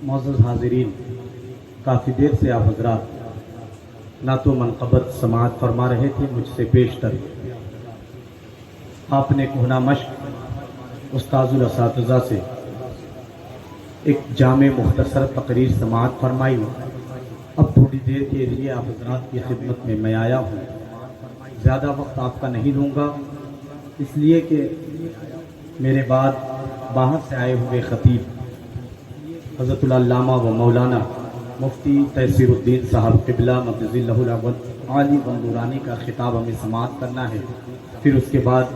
معزز حاضرین، کافی دیر سے آپ حضرات نعت و منقبت سماعت فرما رہے تھے، مجھ سے بیشتر آپ نے کہنا مشق استاذ الاساتذہ سے ایک جامع مختصر تقریر سماعت فرمائی۔ اب تھوڑی دیر کے لیے آپ حضرات کی خدمت میں عایا ہوں۔ زیادہ وقت آپ کا نہیں لوں گا، اس لیے کہ میرے بعد باہر سے آئے ہوئے خطیب حضرت العلامہ و مولانا مفتی تیسیر الدین صاحب قبلہ مقدس اللہ الاول عالی بندورانی کا خطاب ہمیں سماعت کرنا ہے۔ پھر اس کے بعد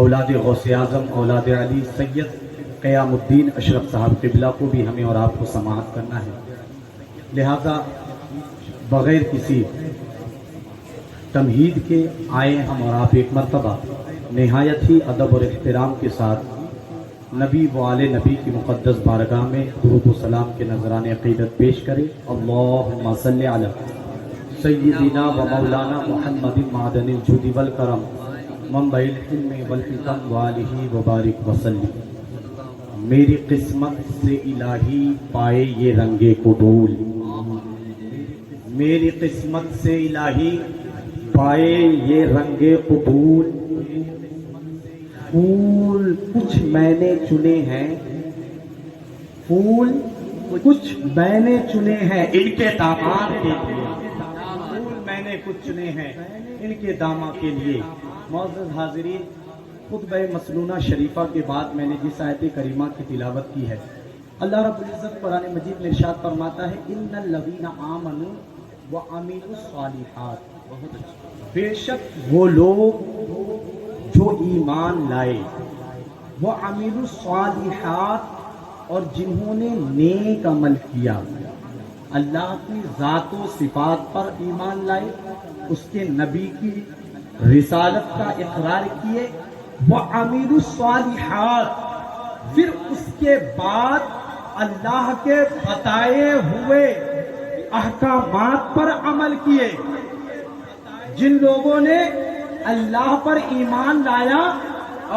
اولاد غوث اعظم اولاد علی سید قیام الدین اشرف صاحب قبلہ کو بھی ہمیں اور آپ کو سماعت کرنا ہے۔ لہذا بغیر کسی تمہید کے آئے ہم اور آپ ایک مرتبہ نہایت ہی ادب اور احترام کے ساتھ نبی و آل نبی کی مقدس بارگاہ میں درود و سلام کے نذران عقیدت پیش کریں۔ اللہم صلی علی سیدنا و مولانا محمد معدن الجود والکرم منبع الحلم والحکم والہ وبارک وسلم۔ میری قسمت سے الہی پائے یہ رنگے قبول، میری قسمت سے الہی پائے یہ رنگے قبول۔ پھول کچھ میں نے چنے ہیں، پھول کچھ میں نے چنے ہیں ان کے داماد کے لیے، پھول میں نے کچھ چنے ہیں ان کے داماد کے لیے۔ معزز حاضرین، خطبہ مسنونہ شریفہ کے بعد میں نے جس آیت کریمہ کی تلاوت کی ہے، اللہ رب العزت قرآن مجید میں ارشاد فرماتا ہے ان الذین آمنوا وعملوا الصالحات، بے شک وہ لوگ جو ایمان لائے، وہ عاملوا الصالحات اور جنہوں نے نیک عمل کیا، اللہ کی ذات و صفات پر ایمان لائے، اس کے نبی کی رسالت کا اقرار کیے، وہ عاملوا الصالحات، پھر اس کے بعد اللہ کے بتائے ہوئے احکامات پر عمل کیے۔ جن لوگوں نے اللہ پر ایمان لایا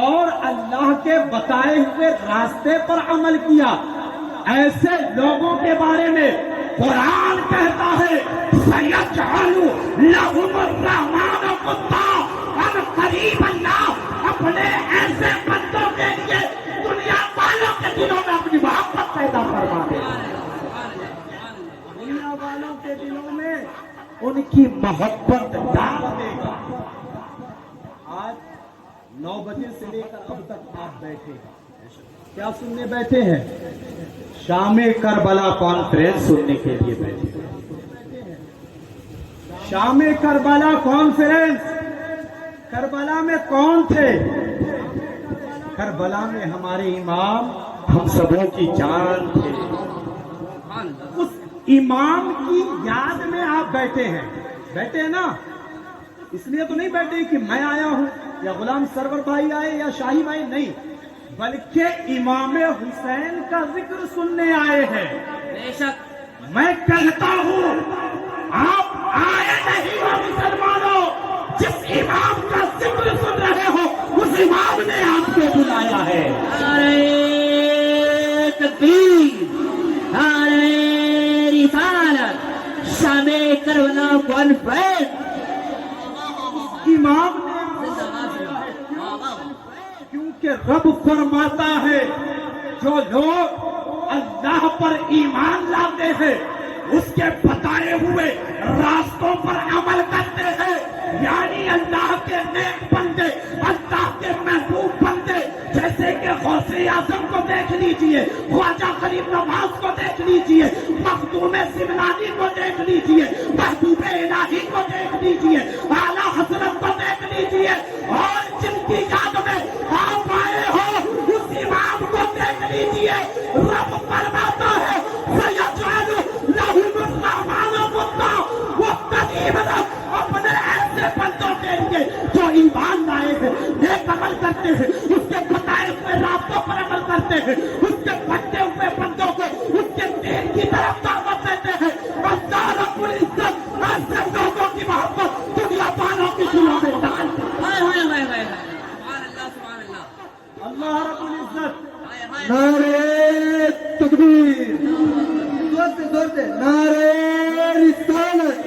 اور اللہ کے بتائے ہوئے راستے پر عمل کیا، ایسے لوگوں کے بارے میں قرآن کہتا ہے سَيَجْعَلُ لَهُمُ الرَّحْمَنُ وَدًّا، اب قریب اللہ اپنے ایسے بندوں کے لیے دنیا والوں کے دلوں میں اپنی محبت پیدا فرما دے گا، دنیا والوں کے دلوں میں ان کی محبت ڈال دے گا۔ آج 9 بجے سے لے کر اب تک آپ بیٹھے کیا سننے بیٹھے ہیں؟ شام کربلا کانفرنس سننے کے لیے بیٹھے ہیں۔ شام کربلا کانفرنس، کربلا میں کون تھے؟ کربلا میں ہمارے امام ہم سبوں کی جان تھے، اس امام کی یاد میں آپ بیٹھے ہیں نا؟ اس لیے تو نہیں بیٹھے کہ میں آیا ہوں یا غلام سرور بھائی آئے یا شاہی بھائی، نہیں، بلکہ امام حسین کا ذکر سننے آئے ہیں۔ بے شک میں کہتا ہوں آپ آئے نہیں ہو مسلمانوں، جس امام کا ذکر سن رہے ہو اس امام نے آپ کو بلایا ہے۔ تکبیر، نعرہ رسالت، شام کربلا کانفرنس امام نے، کیونکہ رب فرماتا ہے جو لوگ اللہ پر ایمان لاتے ہیں، اس کے بتائے ہوئے راستوں پر عمل کرتے ہیں، یعنی اللہ کے نیک بندے، اللہ کے محبوب بندے، جیسے کہ غوث اعظم کو دیکھ لیجئے، خواجہ غریب نواز کو دیکھ لیجئے، مخدوم سمنانی کو دیکھ لیجئے، محبوب الہی کو دیکھ لیجئے، اعلیٰ حضرت کو دیکھ لیجئے، اور جن کی یاد میں آپ آئے ہو اس امام کو دیکھ لیجئے۔ رب فرماتا ہے سَيَجْعَلُ لَهُمُ الرَّحْمَنُ وَدًّا، وہ قریب اپنے ایسے بندوں کے لیے جو ایمان لائے ہیں، نیک عمل کرتے ہیں، اس کے بتائے ہوئے راستوں پر عمل کرتے ہیں، اس کے بٹے ہوئے بندوں کو اس کے دین کی طرف دعوت دیتے ہیں۔ اللہ رب العزت ایسے لوگوں کی محبت دنیا والوں کی دلوں میں ڈال دے۔ اللہ رب العزت، نعرہ تکبیر۔ زور سے نعرہ رسالت،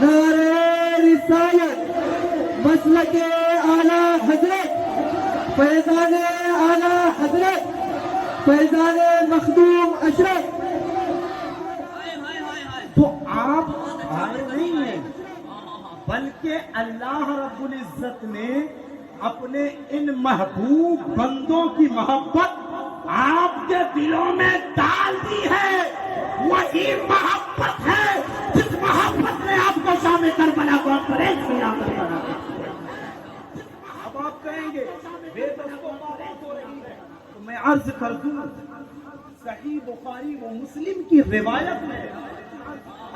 نعرہ رسالت، مسلک اعلیٰ حضرت فیضان اعلیٰ حضرت فیضان مخدوم اشرف. تو آپ آئے نہیں ہیں، بلکہ اللہ رب العزت نے اپنے ان محبوب بندوں کی محبت آپ کے دلوں میں ڈال دی ہے. وہی محبت ہے جس محبت نے آپ کو شام کربلا کو پریز سے یاد بنا دیا. اب آپ کہیں گے بے دوستوں بات ہو رہی ہے، تو میں عرض کر دوں صحیح بخاری و مسلم کی روایت میں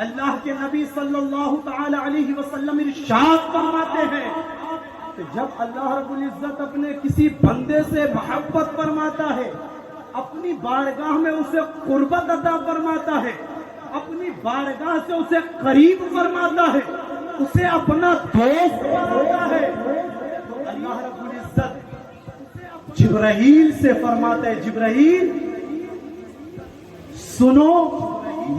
اللہ کے نبی صلی اللہ تعالی علیہ وسلم ارشاد فرماتے ہیں کہ جب اللہ رب العزت اپنے کسی بندے سے محبت فرماتا ہے، اپنی بارگاہ میں اسے قربت عطا فرماتا ہے، اپنی بارگاہ سے اسے قریب فرماتا ہے، اسے اپنا دوست بناتا ہے، تو اللہ رب العزت جبرائیل سے فرماتا ہے جبرائیل سنو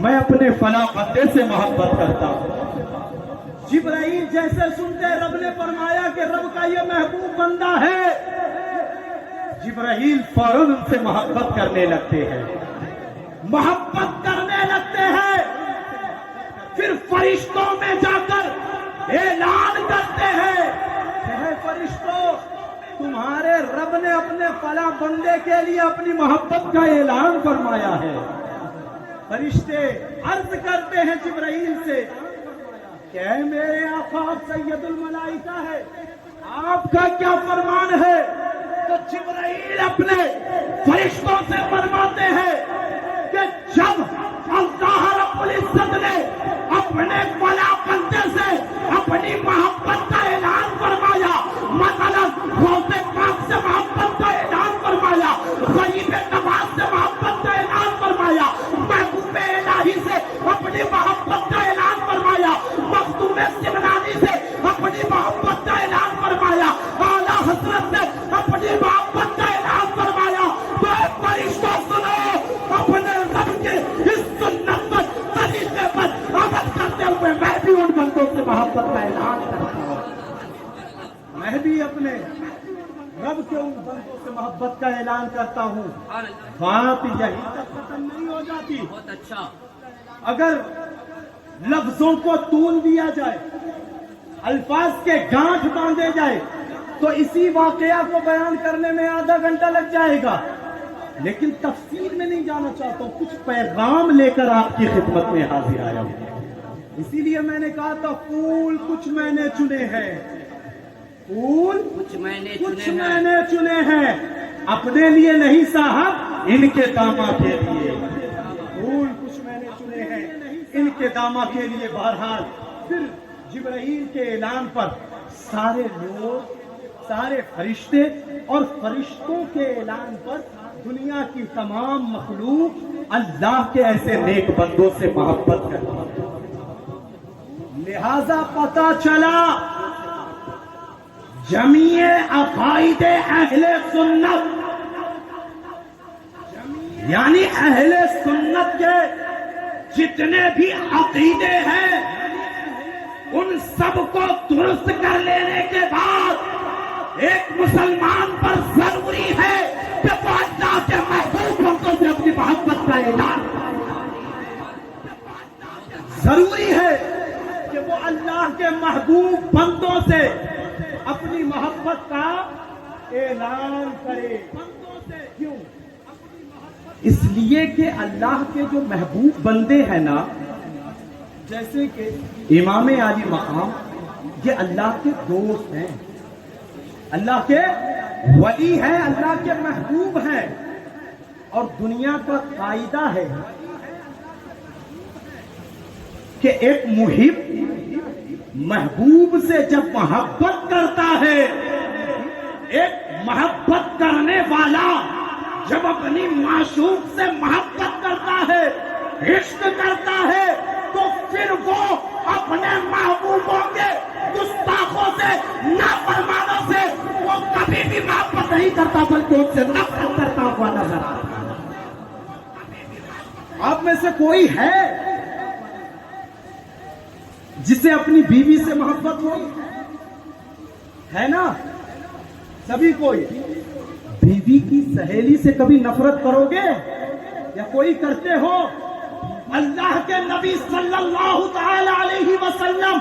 میں اپنے فلاں بندے سے محبت کرتا ہوں. جبرائیل جیسے سنتے رب نے فرمایا کہ رب کا یہ محبوب بندہ ہے، جبرائیل فوراً ان سے محبت کرنے لگتے ہیں، محبت کرنے لگتے ہیں. پھر فرشتوں میں جا کر اعلان کرتے ہیں کہ اے فرشتوں، تمہارے رب نے اپنے فلاں بندے کے لیے اپنی محبت کا اعلان فرمایا ہے. فرشتے عرض کرتے ہیں جبرائیل سے کہ اے میرے آقا آپ سید الملائکہ ہے، آپ کا کیا فرمان ہے؟ تو جبرائیل اپنے فرشتوں سے فرماتے ہیں کہ جب اللہ رب العزت نے اپنے فلاں بندے سے اپنی محبت کا اعلان فرمایا، مثلا غوث پاک سے محبت کا اعلان فرمایا، غریب نواز سے محبت کا اعلان فرمایا، محبوب الہی سے اپنی محبت کا اعلان فرمایا، مخدوم سمنانی سے اپنی محبت کا اعلان فرمایا، اعلیٰ حضرت سے اپنی محبت کا اعلان فرمایا، تو اے فرشتوں سنو، اپنے رب کے اس سنت پر طریقے پر عمل کرتے ہوئے میں بھی ان بندوں سے محبت کا اعلان کرتا ہوں، میں بھی اپنے رب کے ان بندوں سے محبت کا اعلان کرتا ہوں. بات یہی تک ختم نہیں ہو جاتی. بہت اچھا. اگر لفظوں کو تول دیا جائے، الفاظ کے گانٹھ باندھے جائے، تو اسی واقعہ کو بیان کرنے میں آدھا گھنٹہ لگ جائے گا. لیکن تفصیل میں نہیں جانا چاہتا ہوں، کچھ پیغام لے کر آپ کی خدمت میں حاضر آیا ہوں. اسی لیے میں نے کہا تھا پھول کچھ میں نے چنے ہیں، پھول کچھ میں نے چنے ہیں، اپنے لیے نہیں صاحب، ان کے دامہ کے لیے. پھول کچھ میں نے چنے ہیں ان کے دامہ کے لیے. بہرحال پھر جبرائیل کے اعلان پر سارے لوگ، سارے فرشتے اور فرشتوں کے اعلان پر دنیا کی تمام مخلوق اللہ کے ایسے نیک بندوں سے محبت کرتی ہے. لہذا پتہ چلا جمیع عقائد اہل سنت، یعنی اہل سنت کے جتنے بھی عقیدے ہیں ان سب کو درست کر لینے کے بعد ایک مسلمان پر ضروری ہے کہ وہ اللہ کے محبوب بندوں سے اپنی محبت کا اعلان ضروری ہے کہ وہ اللہ کے محبوب بندوں سے اپنی محبت کا اعلان کرے. کیوں؟ اس لیے کہ اللہ کے جو محبوب بندے ہیں نا، جیسے کہ امام علی مقام، یہ اللہ کے دوست ہیں، اللہ کے ولی ہیں، اللہ کے محبوب ہیں. اور دنیا کا قاعدہ ہے کہ ایک محب محبوب سے جب محبت کرتا ہے، ایک محبت کرنے والا جب اپنی معشوق سے محبت کرتا ہے، عشق کرتا ہے، تو پھر وہ اپنے محبوبوں کے گستاخوں سے، نافرمانوں سے وہ کبھی بھی محبت نہیں کرتا، بلکہ ان سے نفرت کرتا ہوا نظر آتا ہے. آپ میں سے کوئی ہے جسے اپنی بیوی سے محبت ہو؟ ہے نا؟ سبھی کوئی. بیوی کی سہیلی سے کبھی نفرت کرو گے یا کوئی کرتے ہو؟ اللہ کے نبی صلی اللہ تعالی علیہ وسلم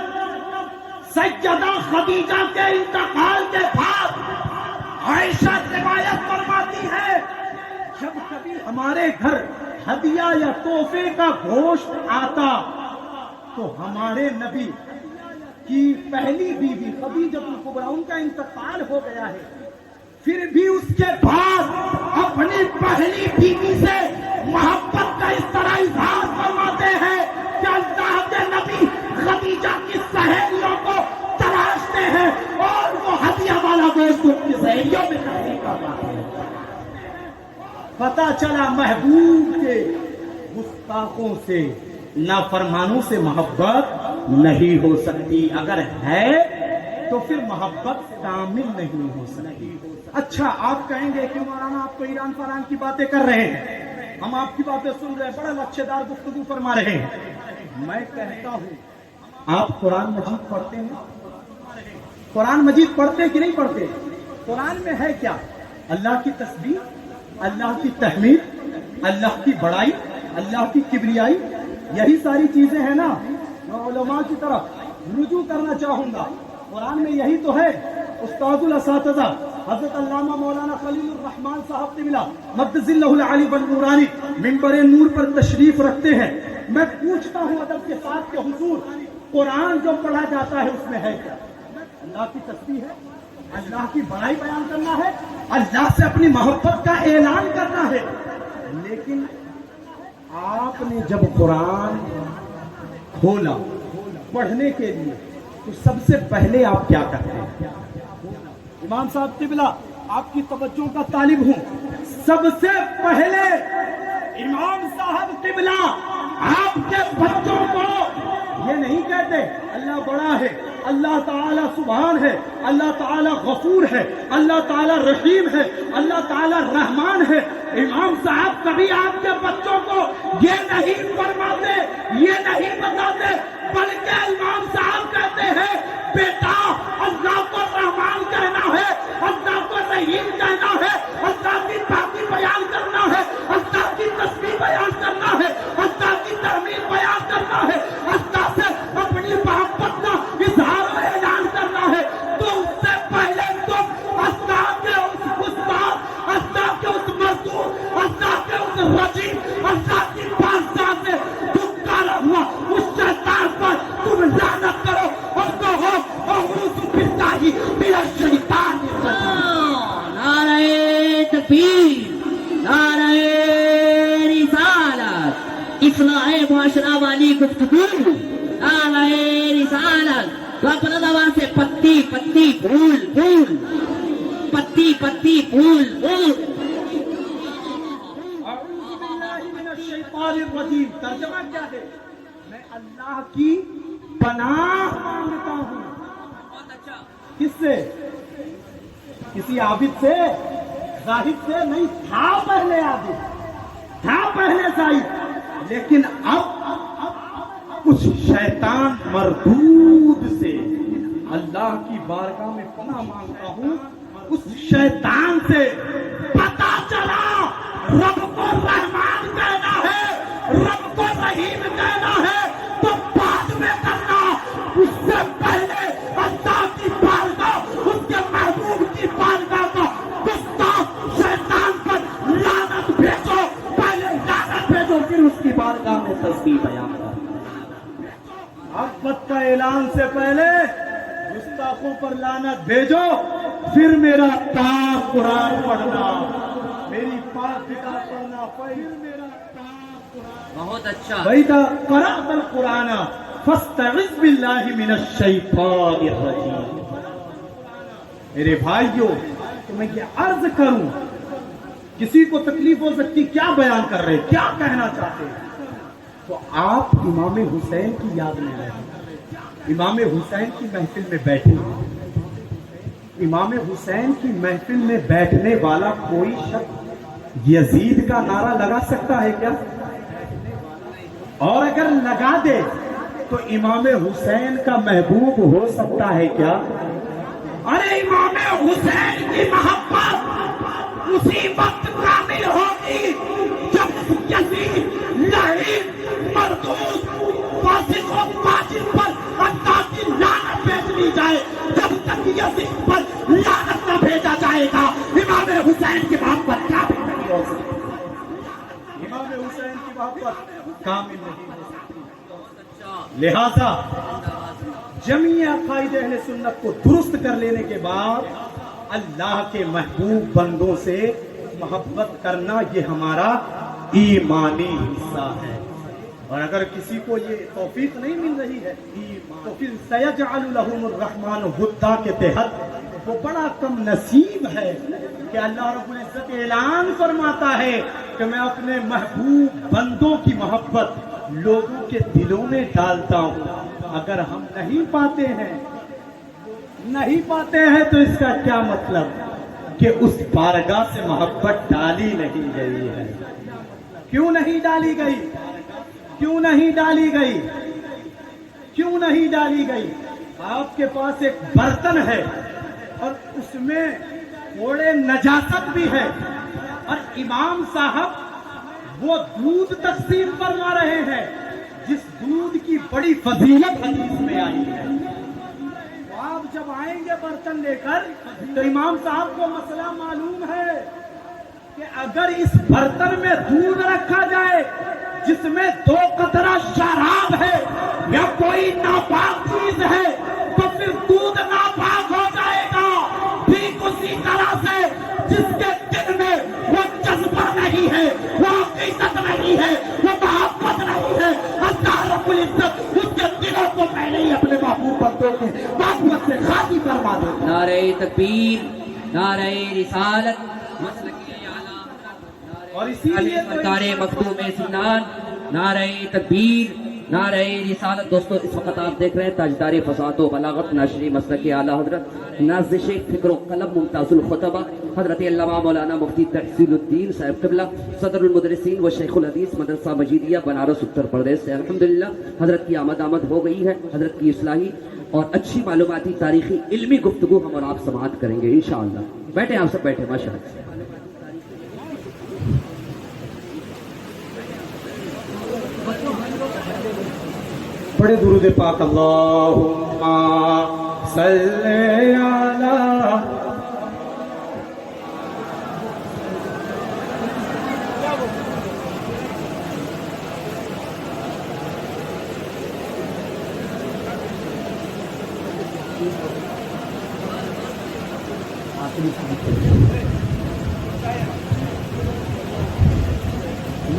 سیدہ خدیجہ کے انتقال کے بعد عائشہ روایت فرماتی ہے جب کبھی ہمارے گھر ہدیہ یا تحفے کا گوشت آتا تو ہمارے نبی کی پہلی بیوی خدیجہ الکبریٰ ان کا انتقال ہو گیا ہے، پھر بھی اس کے بعد اپنی پہلی بیوی سے محبت کا اس طرح اظہار فرماتے ہیں کہ اللہ کے نبی خدیجہ کی سہیلیوں کو تلاشتے ہیں اور وہ ہدیہ والا گوشت ان کی سہیلیوں میں تقسیم کرواتے ہیں. پتہ چلا محبوب کے گستاخوں سے نافرمانوں سے محبت نہیں ہو سکتی، اگر ہے تو پھر محبت کامل نہیں ہو سکتی. اچھا آپ کہیں گے کہ مولانا آپ تو ایران فران کی باتیں کر رہے ہیں، ہم آپ کی باتیں سن رہے ہیں، بڑا لچھے دار گفتگو فرما رہے ہیں. میں کہتا ہوں آپ قرآن مجید پڑھتے ہیں؟ قرآن مجید پڑھتے کہ نہیں پڑھتے؟ قرآن میں ہے کیا؟ اللہ کی تسبیح، اللہ کی تحمید، اللہ کی بڑائی، اللہ کی کبریائی، یہی ساری چیزیں ہیں نا. میں علماء کی طرف رجوع کرنا چاہوں گا، قرآن میں یہی تو ہے. استاد الاساتذہ حضرت علامہ مولانا خلیل الرحمان صاحب قبلہ مقدس اللہ العلی والنورانی منبر نور پر تشریف رکھتے ہیں. میں پوچھتا ہوں ادب کے ساتھ کہ حضور قرآن جو پڑھا جاتا ہے اس میں ہے کیا؟ اللہ کی تسبیح ہے، اللہ کی بڑائی بیان کرنا ہے، اللہ سے اپنی محبت کا اعلان کرنا ہے. لیکن آپ نے جب قرآن کھولا پڑھنے کے لیے تو سب سے پہلے آپ کیا کرتے ہیں؟ امام صاحب قبلہ آپ کی توجہ کا طالب ہوں، سب سے پہلے امام صاحب قبلہ آپ کے بچوں کو یہ نہیں کہتے اللہ بڑا ہے، اللہ تعالیٰ سبحان ہے، اللہ تعالیٰ غفور ہے، اللہ تعالیٰ رحیم ہے، اللہ تعالیٰ رحمان ہے. امام صاحب کبھی آپ کے بچوں کو یہ نہیں فرماتے، یہ نہیں بتاتے، بلکہ امام صاحب کہتے ہیں بیٹا اللہ کو رحمان کہنا ہے، اللہ کو رحیم کہنا ہے، اللہ کی پاکی بیان کرنا ہے، اللہ کی تسبیح بیان کرنا ہے، اللہ کی تحمید بیان کرنا ہے، اللہ سے اپنی محبت کا اظہار و اعلان کرنا ہے. تو اس سے پہلے تم اللہ کے اس گستاخ، اللہ کے اس مردود، اللہ کے اس رجیم، اللہ کی بادشاہ سے دھکارا ہوا اس شیطان پر تم لعنت کرو اور کہو اعوذ باللہ من الشیطان الرجیم. نعرہ تکبیر، نعرہ رسالت، اصلاح معاشرہ والی گفتگو، نعرہ رسالت. تو اپنا زبان سے پتی پتی پھول پھول، پتی پتی پھول پھول. اعوذ باللہ من الشیطان الرجیم ترجمہ کیا ہے؟ میں اللہ کی پناہ مانگتا ہوں. کس سے؟ کسی عابد سے، زاہد سے نہیں. تھا پہلے عابد، تھا پہلے زاہد، لیکن اب کچھ شیطان مردود سے اللہ کی بارگاہ میں پناہ مانگتا ہوں. اس شیطان سے پتا چلا رب کو رحمان کہنا ہے، رب کو رحیم کہنا ہے تو بعد میں کرنا، اس سے پہلے اللہ کی بارگاہ، اس کے محبوب کی بارگاہ کا گستاخ شیطان پر لعنت بھیجو. پہلے لعنت بھیجو پھر اس کی بارگاہ میں تسبیح بیان کرو. محبت کا اعلان سے پہلے گستاخوں پر لعنت بھیجو، پھر میرا پاک قرآن پڑھنا، میری پاک کتاب پڑھنا، پھر میرا پاک قرآن. بہت اچھا. وَإِذَا قَرَأْتَ الْقُرْآنَ فَاسْتَعِذْ بِاللَّهِ مِنَ الشَّيْطَانِ الرَّجِيمِ. میرے بھائیوں تو میں یہ عرض کروں، کسی کو تکلیف ہو سکتی، کیا بیان کر رہے، کیا کہنا چاہتے ہیں؟ تو آپ امام حسین کی یاد میں آئے، امام حسین کی محفل میں بیٹھے. امام حسین کی محفل میں بیٹھنے والا کوئی شخص یزید کا نعرہ لگا سکتا ہے کیا؟ اور اگر لگا دے تو امام حسین کا محبوب ہو سکتا ہے کیا؟ ارے امام حسین کی محبت اسی وقت کامل ہوگی جب یزید لعین مردود فاسق و فاجر پر اللہ کی لعنت بھیج دی جائے. جب تک یزید پر لعنت نہ بھیجا جائے گا امام حسین کی محبت کامل نہیں ہو سکتی. امام حسین کی محبت کامل نہیں ہو سکتی. لہذا جمیع عقائد اہل سنت کو درست کر لینے کے بعد اللہ کے محبوب بندوں سے محبت کرنا یہ ہمارا ایمانی حصہ ہے. اور اگر کسی کو یہ توفیق نہیں مل رہی ہے تو پھر سیجعل لهم الرحمن ودا کے تحت وہ بڑا کم نصیب ہے کہ اللہ رب العزت اعلان فرماتا ہے کہ میں اپنے محبوب بندوں کی محبت لوگوں کے دلوں میں ڈالتا ہوں. اگر ہم نہیں پاتے ہیں تو اس کا کیا مطلب کہ اس بارگاہ سے محبت ڈالی نہیں گئی ہے. کیوں نہیں ڈالی گئی؟ کیوں نہیں ڈالی گئی؟ کیوں نہیں ڈالی گئی؟ آپ کے پاس ایک برتن ہے اور اس میں تھوڑے نجاست بھی ہے اور امام صاحب وہ دودھ تقسیم فرما رہے ہیں جس دودھ کی بڑی فضیلت حدیث میں آئی ہے. آپ جب آئیں گے برتن لے کر تو امام صاحب کو مسئلہ معلوم ہے کہ اگر اس برتن میں دودھ رکھا جائے جس میں 2 قطرہ شراب ہے یا کوئی ناپاک چیز ہے تو پھر دودھ ناپاک ہو جائے گا. ٹھیک اسی طرح سے جس کے دل میں وہ جذبہ نہیں ہے، وہ عقیدت نہیں ہے، وہ محبت نہیں ہے، اللہ رب العزت اس کے دلوں کو میں نہیں اپنے محبوب بندوں کی محبت سے خالی فرما دے. نعرہ تکبیر، نعرہ رسالت، مسلکی اعلیٰ اور اسی لیے سرکار مخدوم سنان، نعرہ تکبیر، نعرہ رسالت. دوستو اس وقت آپ دیکھ رہے ہیں تاجدار فصاحت و بلاغت ناشری مسلک اعلیٰ حضرت نازش فکر و قلم ممتاز الخطبہ حضرت علامہ مولانا مفتی تحصیل الدین صاحب قبلہ صدر المدرسین و شیخ الحدیث مدرسہ مجیدیہ بنارس اتر پردیش سے الحمدللہ حضرت کی آمد ہو گئی ہے. حضرت کی اصلاحی اور اچھی معلوماتی تاریخی علمی گفتگو ہم اور آپ سماعت کریں گے انشاءاللہ. بیٹھے آپ سب بیٹھے ماشاءاللہ. بڑے درود پاک اللہم صلی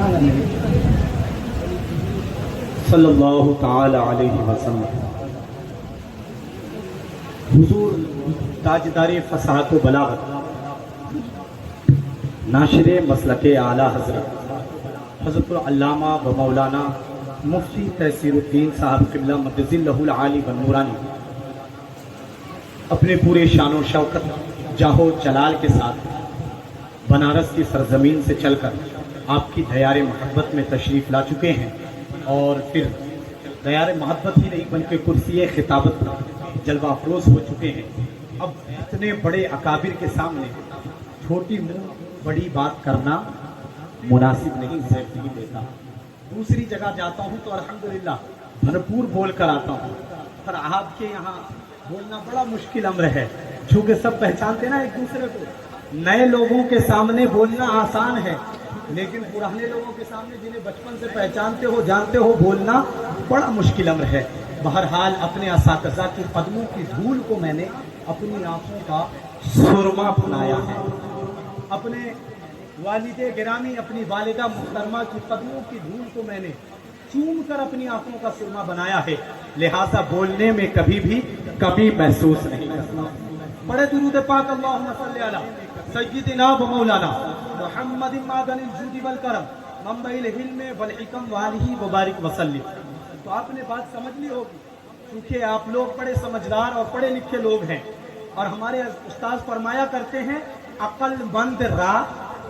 علی صلی اللہ تعالی علیہ وسلم. حضور تاجدار فصاحت و بلاغت ناشر مسلک اعلیٰ حضرت العلامہ و مولانا مفتی تحصیل الدین صاحب قبلہ مدظ اللہ العالی و نورانی اپنے پورے شان و شوکت جاہ و جلال کے ساتھ بنارس کی سرزمین سے چل کر آپ کی دیار محبت میں تشریف لا چکے ہیں اور پھر دیار محبت ہی نہیں بلکہ کرسی خطابت جلوہ افروز ہو چکے ہیں. اب اتنے بڑے اکابر کے سامنے چھوٹی منہ بڑی بات کرنا مناسب نہیں دیتا. دوسری جگہ جاتا ہوں تو الحمدللہ بھرپور بول کر آتا ہوں، پر آپ کے یہاں بولنا بڑا مشکل امر ہے چونکہ سب پہچانتے نا ایک دوسرے کو. نئے لوگوں کے سامنے بولنا آسان ہے لیکن پرانے لوگوں کے سامنے جنہیں بچپن سے پہچانتے ہو جانتے ہو بولنا بڑا مشکل امر ہے. بہرحال اپنے اساتذہ کے قدموں کی دھول کو میں نے اپنی آنکھوں کا سرما بنایا ہے. اپنے والد گرامی اپنی والدہ محترمہ کی قدموں کی دھول کو میں نے چوم کر اپنی آنکھوں کا سرما بنایا ہے، لہذا بولنے میں کبھی بھی کمی محسوس نہیں کرتا. بڑے درود پاک اللہم صلی علی سیدنا و مولانا محمد معدن الجود والکرم منبع العلم والحکم والہ وبارک وسلم. تو آپ نے بات سمجھ لی ہوگی کیونکہ آپ لوگ بڑے سمجھدار اور پڑھے لکھے لوگ ہیں اور ہمارے استاد فرمایا کرتے ہیں عقل مند را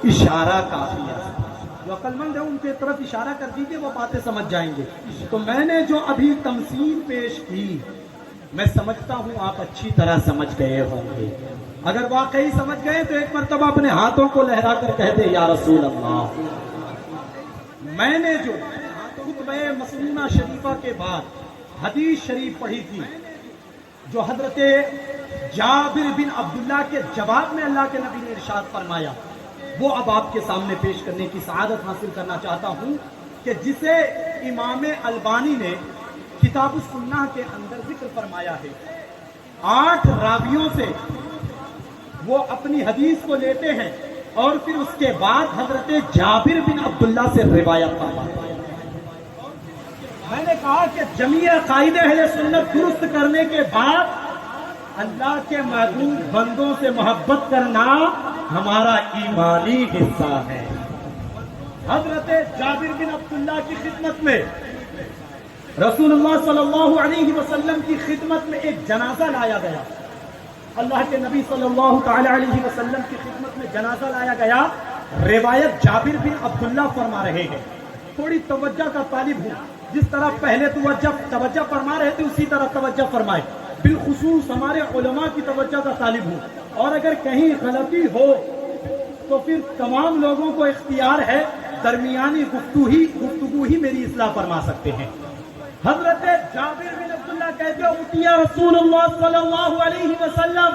اشارہ کافی ہے. جو عقل مند ہے ان کی طرف اشارہ کر دیجیے، وہ باتیں سمجھ جائیں گے. تو میں نے جو ابھی تمثیل پیش کی میں سمجھتا ہوں آپ اچھی طرح سمجھ گئے ہوں گے. اگر واقعی سمجھ گئے تو ایک مرتبہ اپنے ہاتھوں کو لہرا کر کہہ دے یا رسول اللہ. میں نے جو خطبہ مسنونہ شریفہ کے بعد حدیث شریف پڑھی تھی جو حضرت جابر بن عبداللہ کے جواب میں اللہ کے نبی نے ارشاد فرمایا، وہ اب آپ کے سامنے پیش کرنے کی سعادت حاصل کرنا چاہتا ہوں کہ جسے امام البانی نے کتاب السنہ کے اندر ذکر فرمایا ہے. 8 راویوں سے وہ اپنی حدیث کو لیتے ہیں اور پھر اس کے بعد حضرت جابر بن عبداللہ سے روایت فرماتے ہیں. میں نے کہا کہ جمیع عقائد اہل سنت درست کرنے کے بعد اللہ کے محبوب بندوں سے محبت کرنا ہمارا ایمانی حصہ ہے. حضرت جابر بن عبداللہ کی خدمت میں رسول اللہ صلی اللہ علیہ وسلم کی خدمت میں ایک جنازہ لایا گیا. اللہ کے نبی صلی اللہ تعالی علیہ وسلم کی خدمت میں جنازہ لایا گیا. روایت جابر بن عبداللہ فرما رہے ہیں. تھوڑی توجہ کا طالب ہوں، جس طرح پہلے توجہ فرما رہے تھے اسی طرح توجہ فرمائے. بالخصوص ہمارے علماء کی توجہ کا طالب ہوں، اور اگر کہیں غلطی ہو تو پھر تمام لوگوں کو اختیار ہے، درمیانی گفتگو ہی میری اصلاح فرما سکتے ہیں. حضرت جابر بن عبداللہ کہتے ہیں اتیا رسول اللہ صلی اللہ علیہ وسلم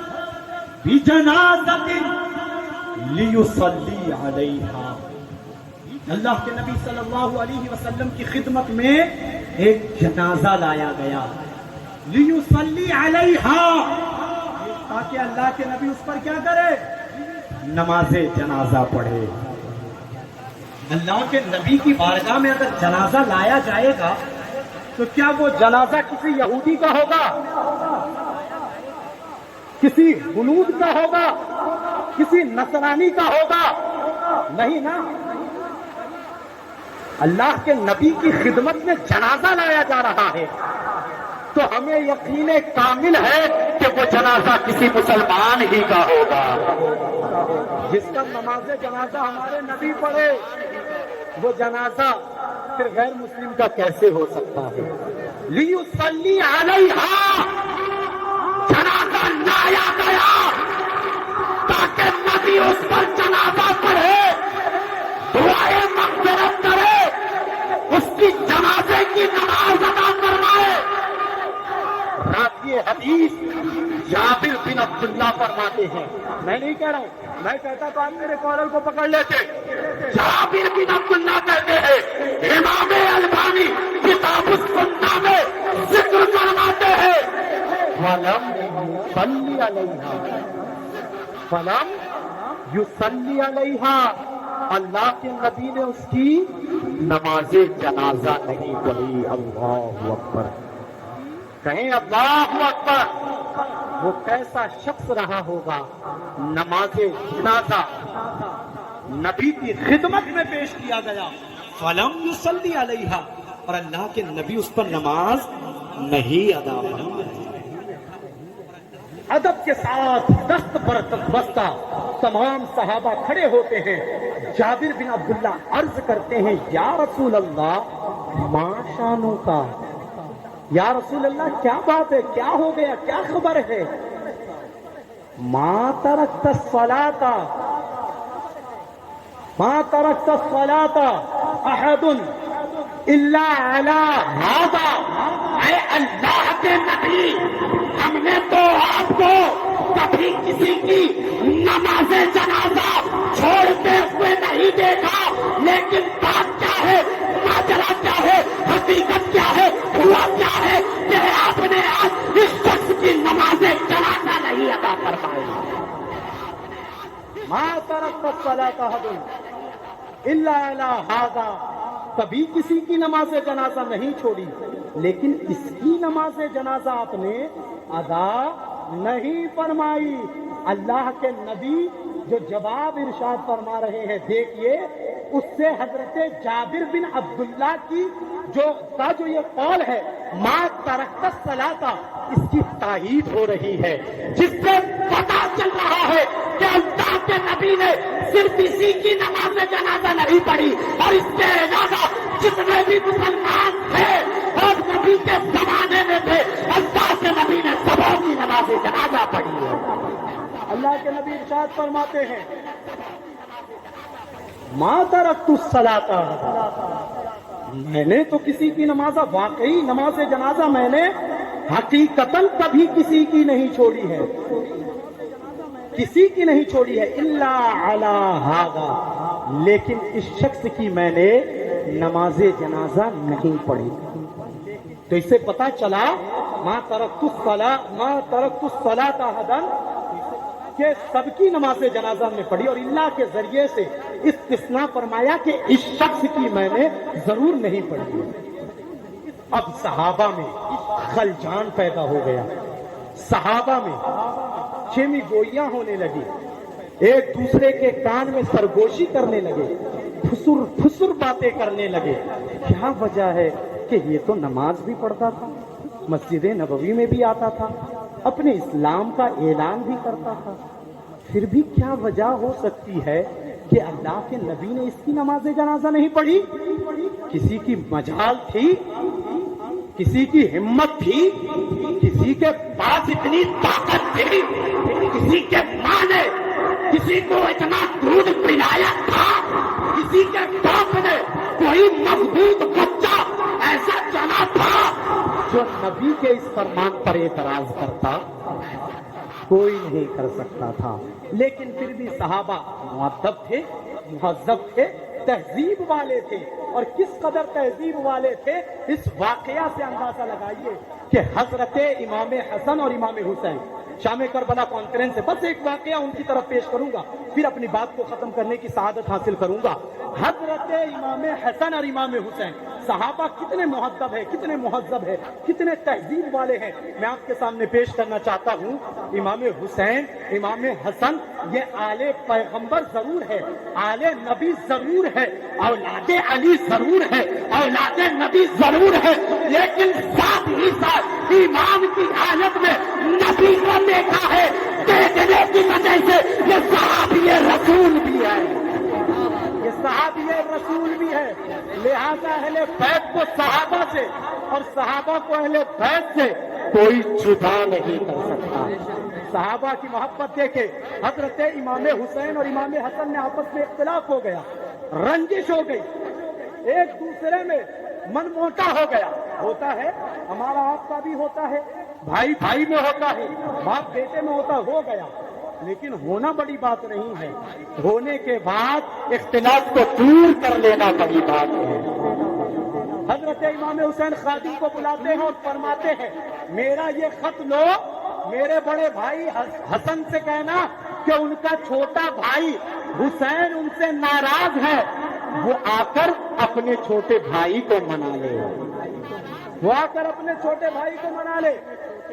بجنازۃ لیصلی علیہا. اللہ کے نبی صلی اللہ علیہ وسلم کی خدمت میں ایک جنازہ لایا گیا. لیصلی علیہا، تاکہ اللہ کے نبی اس پر کیا کرے؟ نماز جنازہ پڑھے. اللہ کے نبی کی بارگاہ میں اگر جنازہ لایا جائے گا تو کیا وہ جنازہ کسی یہودی کا ہوگا، کسی ہنود کا ہوگا، کسی نصرانی کا ہوگا؟ نہیں نا. اللہ کے نبی کی خدمت میں جنازہ لایا جا رہا ہے تو ہمیں یقین کامل ہے کہ وہ جنازہ کسی مسلمان ہی کا ہوگا. جس کا نماز جنازہ ہمارے نبی پڑھے وہ جنازہ پھر غیر مسلم کا کیسے ہو سکتا ہے؟ لیصلی علیہا، جنازہ لایا گیا تاکہ نبی اس پر جنازہ پڑھے، دعائیں مغفرت کرے، اس کی جنازے کی نماز ادا فرمائے. راوی حدیث جابر بن عبداللہ فرماتے ہیں، میں نہیں کہہ رہا ہوں، میں کہتا تو آپ میرے کالر کو پکڑ لیتے. جابر بن عبداللہ کہتے ہیں امام البانی کتاب السنہ میں ذکر فرماتے ہیں فلم یصلی علیہا، فلم یصلی علیہا، اللہ کے نبی نے اس کی نماز جنازہ نہیں پڑھی. اللہ اکبر، کہیں اللہ اکبر. وہ کیسا شخص رہا ہوگا؟ نماز جنازہ نبی کی خدمت میں پیش کیا گیا، فلم یصلی علیہا، اور اللہ کے نبی اس پر نماز نہیں ادا فرمائی. ادب کے ساتھ دست بستہ تمام صحابہ کھڑے ہوتے ہیں. جابر بن عبداللہ عرض کرتے ہیں یا رسول اللہ ما شانو کا، یا رسول اللہ کیا بات ہے، کیا ہو گیا، کیا خبر ہے؟ ما ترکت الصلاۃ، ما ترکت الصلاۃ احد الا علی ھذا. اے اللہ کے نبی، ہم نے تو آپ کو کبھی کسی کی نماز جنازہ چھوڑتے ہوئے نہیں دیکھا، لیکن بات کیا ہے، ماجرا کیا ہے، حقیقت کیا ہے، ہوا کیا ہے کہ آپ نے آج اس شخص کی نماز جنازہ نہیں ادا فرمائی. ما ترکت الصلاۃ احد الا علی ھذا، کبھی کسی کی نماز جنازہ نہیں چھوڑی، لیکن اس کی نماز جنازہ آپ نے ادا نہیں فرمائی. اللہ کے نبی جو جواب ارشاد فرما رہے ہیں دیکھیے، اس سے حضرت جابر بن عبداللہ کی جو یہ قول ہے ما ترکت الصلاۃ، اس کی تائید ہو رہی ہے، جس سے پتہ چل رہا ہے کہ اللہ اللہ کے نبی نے صرف اسی کی نماز جنازہ نہیں پڑھی، اور اس کے علاوہ جتنے بھی مسلمان تھے اور نبی کے زمانے میں تھے، اللہ کے نبی نے سبوں کی نماز جنازہ پڑھی ہے۔ اللہ کے نبی ارشاد فرماتے ہیں ما ترکت الصلاۃ، میں نے تو کسی کی نماز، واقعی نماز جنازہ میں نے حقیقتاً کبھی کسی کی نہیں چھوڑی ہے، کسی کی نہیں چھوڑی ہے، الا علی ھذا، لیکن اس شخص کی میں نے نماز جنازہ نہیں پڑھی۔ تو اس سے پتا چلا ما ترکت الصلاۃ احدا، کہ سب کی نماز جنازہ میں پڑھی، اور اللہ کے ذریعے سے استثناء فرمایا کہ اس شخص کی میں نے ضرور نہیں پڑھی۔ اب صحابہ میں خلجان پیدا ہو گیا، صحابہ میں چیمی گوئیاں ہونے لگی، ایک دوسرے کے کان میں سرگوشی کرنے لگے، پھسر باتیں کرنے لگے۔ کیا وجہ ہے کہ یہ تو نماز بھی پڑھتا تھا، مسجد نبوی میں بھی آتا تھا، اپنے اسلام کا اعلان بھی کرتا تھا، پھر بھی کیا وجہ ہو سکتی ہے کہ اللہ کے نبی نے اس کی نماز جنازہ نہیں پڑھی؟ کسی کی مجال تھی، کسی کی ہمت تھی، کسی کے پاس اتنی طاقت تھی، کسی کے ماں نے کسی کو اتنا دودھ پلایا تھا، کسی کے باپ نے کوئی مضبوط بچہ ایسا چنا تھا جو نبی کے اس فرمان پر اعتراض کرتا؟ کوئی نہیں کر سکتا تھا۔ لیکن پھر بھی صحابہ مؤدب تھے، مہذب تھے، تہذیب والے تھے، اور کس قدر تہذیب والے تھے اس واقعہ سے اندازہ لگائیے کہ حضرت امام حسن اور امام حسین، شام کربلا کانفرنس سے بس ایک واقعہ ان کی طرف پیش کروں گا، پھر اپنی بات کو ختم کرنے کی سعادت حاصل کروں گا۔ حضرت امام حسن اور امام حسین، صحابہ کتنے مہذب ہے، کتنے مہذب ہے، کتنے تہذیب والے ہیں، میں آپ کے سامنے پیش کرنا چاہتا ہوں۔ امام حسین، امام حسن یہ آل پیغمبر ضرور ہے، آل نبی ضرور ہے، اولاد علی ضرور ہے، اولاد نبی ضرور ہے، لیکن ساتھ ہی ساتھ ایمان کی حالت میں نبی کو دیکھا ہے، دیکھنے کی وجہ سے یہ صحابی رسول بھی ہے، یہ صحابی رسول بھی ہے۔ لہذا اہل بیت کو صحابہ سے اور صحابہ کو اہل بیت سے کوئی جدا نہیں کر سکتا۔ صحابہ کی محبت دیکھے، حضرت امام حسین اور امام حسن میں آپس میں اختلاف ہو گیا، رنجش ہو گئی، ایک دوسرے میں من موٹا ہو گیا، ہوتا ہے، ہمارا آپ کا بھی ہوتا ہے، بھائی بھائی میں ہوتا ہے، باپ بیٹے میں ہوتا، ہو گیا، لیکن ہونا بڑی بات نہیں ہے، ہونے کے بعد اختلاف کو دور کر لینا بڑی بات ہے۔ حضرت امام حسین خادم کو بلاتے ہیں اور فرماتے ہیں میرا یہ خط لو، میرے بڑے بھائی حسن سے کہنا کہ ان کا چھوٹا بھائی حسین ان سے ناراض ہے، وہ آ کر اپنے چھوٹے بھائی کو منا لے، وہ آ کر اپنے چھوٹے بھائی کو منا لے۔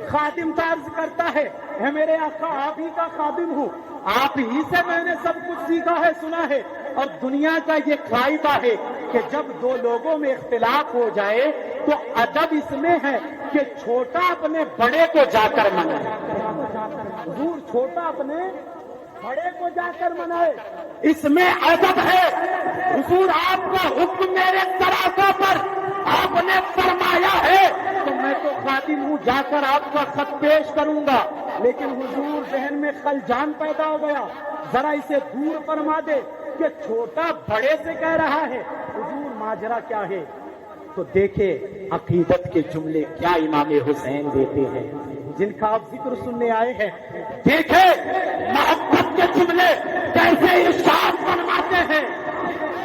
خادم کا عرض کرتا ہے اے میرے آقا، آپ ہی کا خادم ہوں، آپ ہی سے میں نے سب کچھ سیکھا ہے، سنا ہے، اور دنیا کا یہ قاعدہ ہے کہ جب دو لوگوں میں اختلاف ہو جائے تو ادب اس میں ہے کہ چھوٹا اپنے بڑے کو جا کر منائے، حضور چھوٹا اپنے بڑے کو جا کر منائے، اس میں ادب ہے۔ حضور آپ کا حکم میرے ترازو پر آپ نے فرمایا ہے تو میں تو خادم ہوں، جا کر آپ کا خط پیش کروں گا، لیکن حضور ذہن میں خلجان پیدا ہو گیا، ذرا اسے دور فرما دے کہ چھوٹا بڑے سے کہہ رہا ہے، حضور ماجرا کیا ہے؟ تو دیکھیں عقیدت کے جملے کیا امام حسین دیتے ہیں جن کا آپ ذکر سننے آئے ہیں، دیکھیں محبت کے جملے کیسے ارشاد فرماتے ہیں،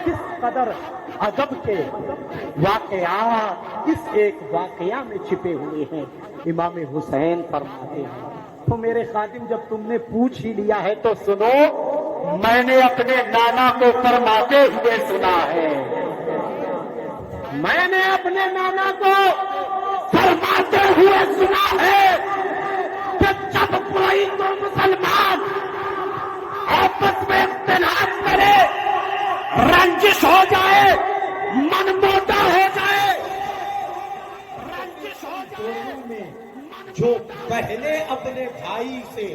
کس قدر ادب کے واقعات اس ایک واقعہ میں چھپے ہوئے ہیں۔ امام حسین فرماتے ہیں تو میرے خادم جب تم نے پوچھ ہی لیا ہے تو سنو، میں نے اپنے نانا کو فرماتے ہوئے سنا ہے، میں نے اپنے نانا کو فرماتے ہوئے سنا ہے کہ جب کوئی تو مسلمان آپس میں اختلاف کرے، رنجش ہو جائے، من موٹا ہو جائے، رنجش ہو جائے، جو پہلے اپنے بھائی سے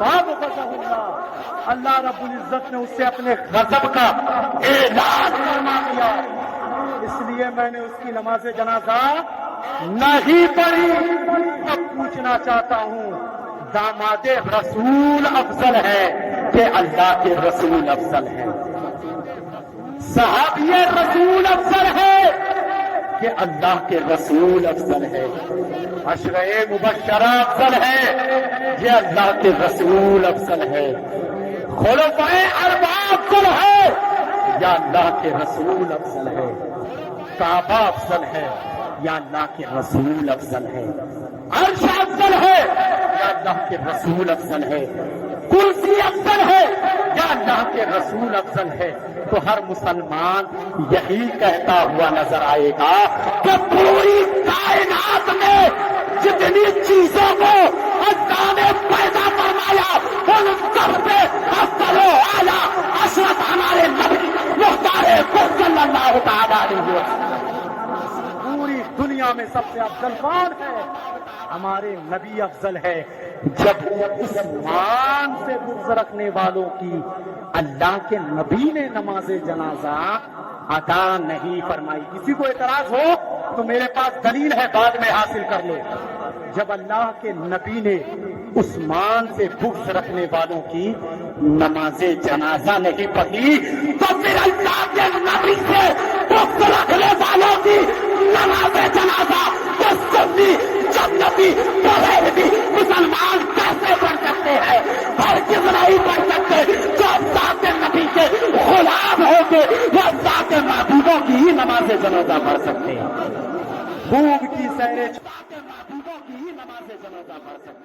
فَأَغْضَبَهُ اللہ رب العزت نے اسے اپنے غضب کا اعلان فرما دیا. اس لیے میں نے اس کی نماز جنازہ نہیں پڑھی. اب پوچھنا چاہتا ہوں داماد رسول افضل ہے کہ اللہ کے رسول افضل ہے؟ صحابی رسول افضل ہے کہ اللہ کے رسول افضل ہے؟ عشرہ مبشرہ افضل ہے کہ اللہ کے رسول افضل ہے؟ خلفائے اربعہ افضل ہے یا اللہ کے رسول افضل ہے؟ کعبہ افضل ہے یا اللہ کے رسول افضل ہے؟ عرش افضل ہے یا اللہ کے رسول افضل ہے؟ کرسی افضل ہے یا اللہ کے رسول افضل ہے؟ تو ہر مسلمان یہی کہتا ہوا نظر آئے گا کہ پوری کائنات میں جتنی چیزوں کو اللہ نے پیدا فرمایا ان سب پہ افضل و اعلیٰ اشرف ہمارے نبی مختار خود صلی اللہ تعالیٰ علیہ وسلم. پوری دنیا میں سب سے افضل کون ہے؟ ہمارے نبی افضل ہے. جب عثمان سے بغض رکھنے والوں کی اللہ کے نبی نے نماز جنازہ ادا نہیں فرمائی. کسی کو اعتراض ہو تو میرے پاس دلیل ہے، بعد میں حاصل کر لو. جب اللہ کے نبی نے عثمان سے بغض رکھنے والوں کی نماز جنازہ نہیں پڑھی تو پھر اللہ کے نبی سے بغض رکھنے والوں کی نماز جنازہ سنی جنتی بغیر بھی مسلمان کیسے پڑھ سکتے ہیں؟ ہر کس نہیں پڑھ سکتے. جو اللہ کے نبی کے غلام ہو کے وہ اللہ کے محبوبوں کی ہی نماز جنازہ پڑھ سکتے ہیں. خوب کی سیر محبوبوں کی ہی نماز جنازہ پڑھ سکتے ہیں.